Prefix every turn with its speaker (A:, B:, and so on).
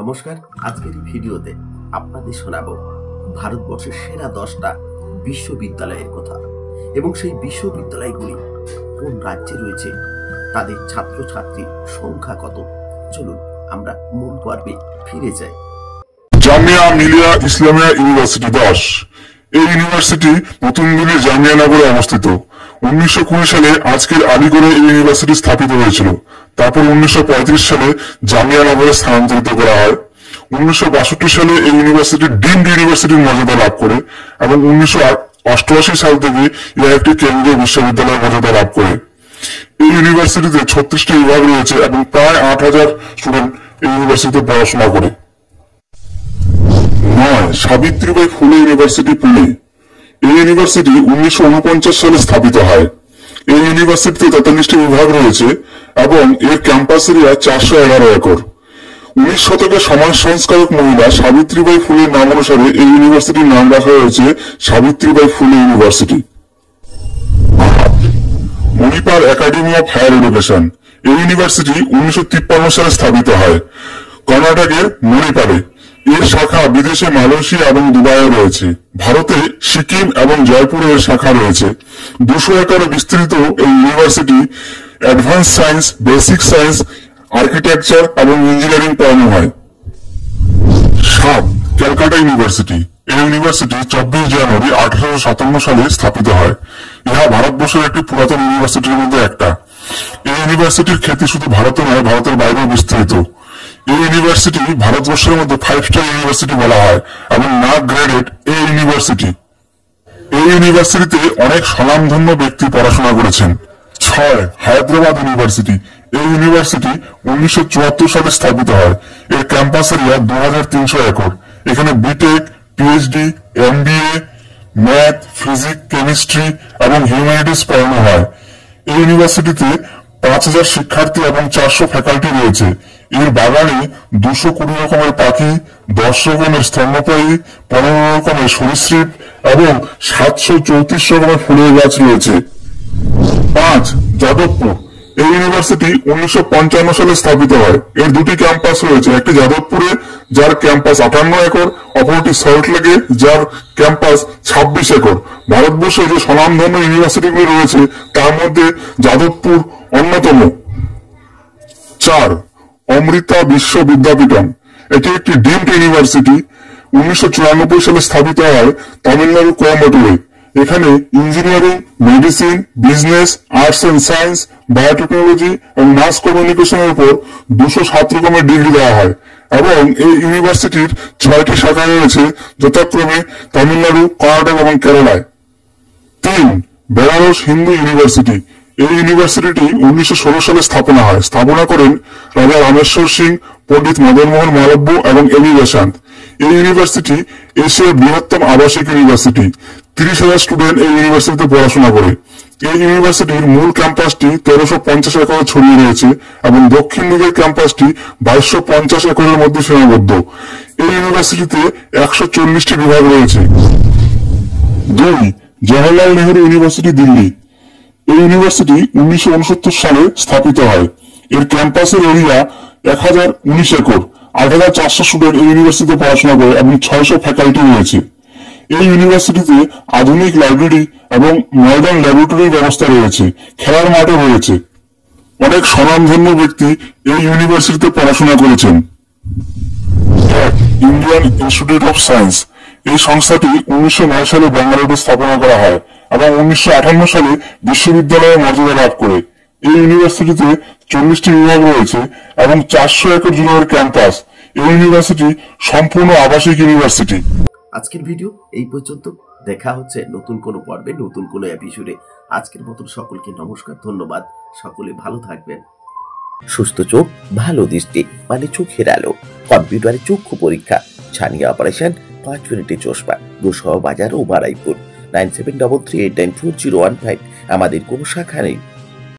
A: নমস্কার। আজকের এই ভিডিওতে আপনাদের শোনাবো ভারতবর্ষের সেরা 10টা বিশ্ববিদ্যালয়ের কথা এবং সেই বিশ্ববিদ্যালয়গুলি কোন রাজ্যে রয়েছে, তাদের ছাত্রছাত্রীর সংখ্যা কত। চলুন আমরা মূল পর্বে ফিরে যাই।
B: জামিয়া মিলিয়া ইসলামিয়া ইউনিভার্সিটি 10। এই ইউনিভার্সিটি নতুন দিল্লির জামিয়ানগরে অবস্থিত। 1920 সালে আজকের আলিগড়ে এই ইউনিভার্সিটি স্থাপিত হয়েছিল। তারপর 1935 সালে জামিয়ানগরে স্থানান্তরিত করা হয়। 1962 সালে এই ইউনিভার্সিটি ডিমড ইউনিভার্সিটির মর্যাদা লাভ করে এবং 1988 সাল থেকে এর একটি কেন্দ্রীয় বিশ্ববিদ্যালয়ের মর্যাদা লাভ করে। এই ইউনিভার্সিটিতে 36টি বিভাগ রয়েছে এবং প্রায় 8000 স্টুডেন্ট এই ইউনিভার্সিটিতে পড়াশোনা করে। 9. সাবিত্রীবাই ফুলে ইউনিভার্সিটি পুনে। এই ইউনিভার্সিটি 1949 সালে স্থাপিত হয়। এই ইউনিভার্সিটিতে 43টি বিভাগ রয়েছে এবং এর ক্যাম্পাস এরিয়া 411 একর। 19 শতকের সমাজ সংস্কারক মহিলা সাবিত্রীবাই ফুলের নাম অনুসারে এই ইউনিভার্সিটির নাম রাখা হয়েছে Savitribai Phule university. Manipal academy of higher education. এই ইউনিভার্সিটি 1953 সালে স্থাপিত হয় কর্ণাটকের মণিপালে। এর শাখা বিদেশে মালয়েশিয়া এবং দুবাইয়ে রয়েছে। ভারতে সিকিম এবং জয়পুরে এর শাখা রয়েছে। 200 একরে বিস্তৃত এই university advance science, basic science, architecture এবং ইঞ্জিনিয়ারিং পড়ানো হয়। 7. ক্যালকাটা ইউনিভার্সিটি। এই ইউনিভার্সিটি 24 জানুয়ারি 1857 সালে স্থাপিত হয়। ইহা ভারতবর্ষের একটি পুরাতন ইউনিভার্সিটির মধ্যে একটা। এই ইউনিভার্সিটির খ্যাতি শুধু ভারতে নয়, ভারতের বাইরেও বিস্তৃত। এই ইউনিভার্সিটি ভারতবর্ষের মধ্যে 5 স্টার ইউনিভার্সিটি বলা হয় এবং না গ্রেডেড এই ইউনিভার্সিটি। এই ইউনিভার্সিটিতে অনেক স্বনামধন্য ব্যক্তি পড়াশোনা করেছেন। 6. হায়দ্রাবাদ ইউনিভার্সিটি। এই ইউনিভার্সিটি 1974 সালে স্থাপিত হয়। এর ক্যাম্পাস এরিয়া 2300 একর। এখানে BTech, PhD, MBA, math, physics, chemistry এবং হিউম্যানিটিস পড়ানো হয়। এই ইউনিভার্সিটিতে 5000 শিক্ষার্থী এবং 400 ফ্যাকাল্টি রয়েছে। এর বাগানে 220 রকমের পাখি, 10 রকমের স্তন্যপায়ী, 15 রকমের সরীসৃপ এবং 734 রকমের ফুলের গাছ রয়েছে। 5. যাদবপুর। এই ইউনিভার্সিটি 1955 সালে স্থাপিত হয়। এর দুটি ক্যাম্পাস রয়েছে, একটি যাদবপুরে যার ক্যাম্পাস 58 একর, অপরটি সল্টলেকে যার ক্যাম্পাস 26 একর। ভারতবর্ষে যে স্বনামধন্য ইউনিভার্সিটিগুলি রয়েছে তার মধ্যে যাদবপুর অন্যতম। 4. অমৃতা বিশ্ব বিদ্যাপীঠম। এটি একটি ডিমড ইউনিভার্সিটি। 1994 সালে স্থাপিত হয় তামিলনাড়ু কোয়েম্বাটুরে। এখানে engineering, medicine, business, arts and science, biotechnology এবং মাস কমিউনিকেশনের উপর 207 রকমের ডিগ্রি দেওয়া হয় এবং এই ইউনিভার্সিটির 6টি শাখা রয়েছে, যথাক্রমে তামিলনাড়ু, কর্ণাটক এবং কেরালায়। 3. বেনারস হিন্দু ইউনিভার্সিটি। এই ইউনিভার্সিটিটি 1916 সালে স্থাপনা হয়। স্থাপনা করেন রাজা রামেশ্বর সিং, পণ্ডিত মদন মোহন মালব্য এবং এমি বেসান্ত। এই ইউনিভার্সিটি এশিয়ার বৃহত্তম আবাসিক ইউনিভার্সিটি। 30,000 স্টুডেন্ট এই ইউনিভার্সিটিতে পড়াশোনা করে। এই ইউনিভার্সিটির মূল ক্যাম্পাসটি 1350 একরে ছড়িয়ে রয়েছে এবং দক্ষিণ দিকের ক্যাম্পাসটি 2250 একরের মধ্যে সীমাবদ্ধ। এই ইউনিভার্সিটিতে 140টি বিভাগ রয়েছে। 2. জওহরলাল নেহরু ইউনিভার্সিটি দিল্লি। এই ইউনিভার্সিটি 1969 সালে স্থাপিত হয়। এর ক্যাম্পাসের এরিয়া 1019 একর। 8400 স্টুডেন্ট এই ইউনিভার্সিটিতে পড়াশোনা করে এবং 600 ফ্যাকাল্টি রয়েছে। এই ইউনিভার্সিটিতে আধুনিক লাইব্রেরি এবং মডার্ন ল্যাবরেটরির ব্যবস্থা রয়েছে। খেলার মাঠও রয়েছে। অনেক স্বনামধন্য ব্যক্তি এই ইউনিভার্সিটিতে পড়াশোনা করেছেন। Indian institute of science. এই সংস্থাটি 1909 সালে বেঙ্গালুরুতে স্থাপনা করা হয় এবং 1958 সালে বিশ্ববিদ্যালয়ের মর্যাদা লাভ করে। এই ইউনিভার্সিটিতে 40টি বিভাগ রয়েছে এবং 400 একর জুড়ে এর ক্যাম্পাস। এই ইউনিভার্সিটি সম্পূর্ণ আবাসিক ইউনিভার্সিটি।
A: আজকের ভিডিও এই পর্যন্ত। দেখা হচ্ছে নতুন কোনো পর্বে, নতুন কোনো এপিসোডে। আজকের মতন সকলকে নমস্কার, ধন্যবাদ। সকলে ভালো থাকবেন। সুস্থ চোখ, ভালো দৃষ্টি মানে চোখের আলো। কম্পিউটারে চক্ষু পরীক্ষা, ছানিয়া অপারেশন, 5 মিনিটে চশমা। গোসহ বাজার ও বারাইপুর। 9733894015। আমাদের কোনো শাখা নেই।